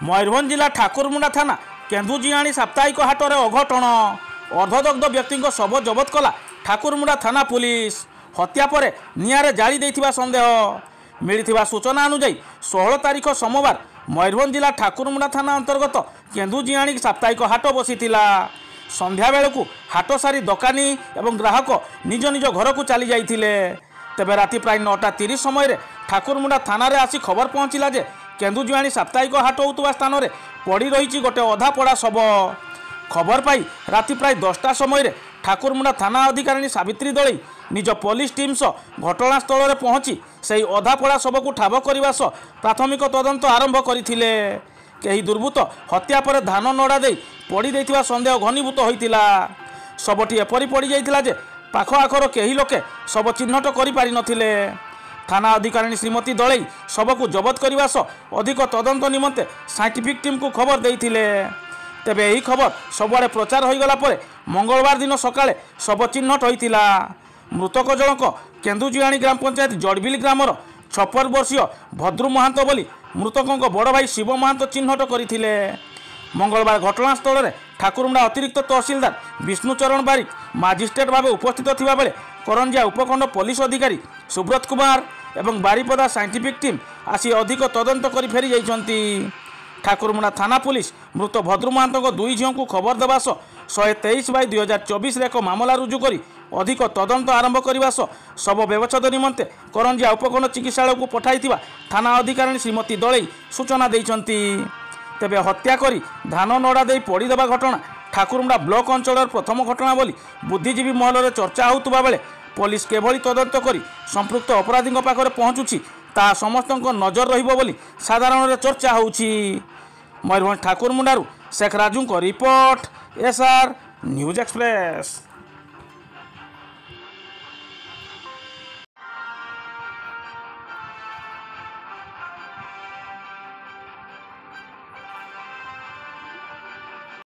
मयूरभंज जिला ठाकुरमुंडा थाना केन्दुजियाणी साप्ताहिक हाटर अघटन अर्धदग्ध व्यक्ति शव जबत कला ठाकुरमुंडा थाना पुलिस। हत्या पर निआरे जाली देथिबा संदेह मिलिथिबा सूचना अनुसार 16 तारिख सोमवार मयूरभंज जिला ठाकुरमुंडा थाना अंतर्गत केन्दुजियाणी साप्ताहिक हाट बसीथिला। संध्या बेलू हाट सारी दोकानी एवं ग्राहक निज निज घर को चली जाइथिले। तेबे राति प्राय 9:30 समय ठाकुरमुंडा थाना रे आसी खबर पहुँचला जे केन्दुजियाणी साप्ताहिक हाट होउतबा स्थान रे पड़ी रही गोटे अधा पड़ा शव। खबर पाई राति प्राय 10टा समय ठाकुरमुंडा थाना अधिकारिणी सावित्री दलई निज पुलिस टीम सह घटनास्थल में पहुँची से अधा पड़ा शव को ठाब करने सह प्राथमिक तदंत आरंभ करथिले। कई दुर्बृत्त हत्या पर धान नड़ा दे पड़ी देथिबा संदेह घनीभूत होइतिला। शवटी एपरी पड़ी जाइतिला जे पाख आखर कई लोके शव चिन्हट करि पारि नथिले। थाना अधिकारिणी श्रीमती दलई शव को जबत करने सह अधिक तदंत निमंते साइंटिफिक टीम को खबर देइथिले। तेबे यही खबर सबुआड़े प्रचार हो गला पर मंगलवार दिन सकाळे शव चिन्हट होइतिला। मृतक जनक केन्दुजियाणी ग्राम पंचायत जड़बिल ग्रामर 56 वर्षीय भद्रू महांत बोली मृतकों बड़ भाई शिव महांत चिन्हट करथिले। मंगलवार घटनास्थल में ठाकुरमुंडा अतिरिक्त तहसीलदार विष्णुचरण बारिक मजिस्ट्रेट भाव उपस्थित थिबा बेले करंजिया उपखंड पुलिस अधिकारी सुब्रत कुमार एवं बारिपदा साइंटिफिक टीम आसी अधिक तदंत कर फेरी जाइछंती। ठाकुरमुंडा थाना पुलिस मृत भद्रू महांत दुई झील को खबर देवा सह 123/2024 एक मामला रुजु करी अधिक तदंत आरंभ करने सह शव व्यवच्छेद निमंते करंजिया उपखंड चिकित्सालय को पठाई थाना अधिकारिणी श्रीमती दलई सूचना देइछंती। तेबे हत्या करी धान नड़ा दे पड़ीदेवा घटना ठाकुरमुंडा ब्लॉक अंचल प्रथम घटना बोली बुद्धिजीवी महल में चर्चा होउतबा बेले पुलिस केभली तदंत करी संपृक्त अपराधी पाखरे पहुँचुछि ता समस्त नजर रहिबो बोली साधारण चर्चा होउछि। मयूरभंज ठाकुरमुंडारू Sheikh Raju report SR news express.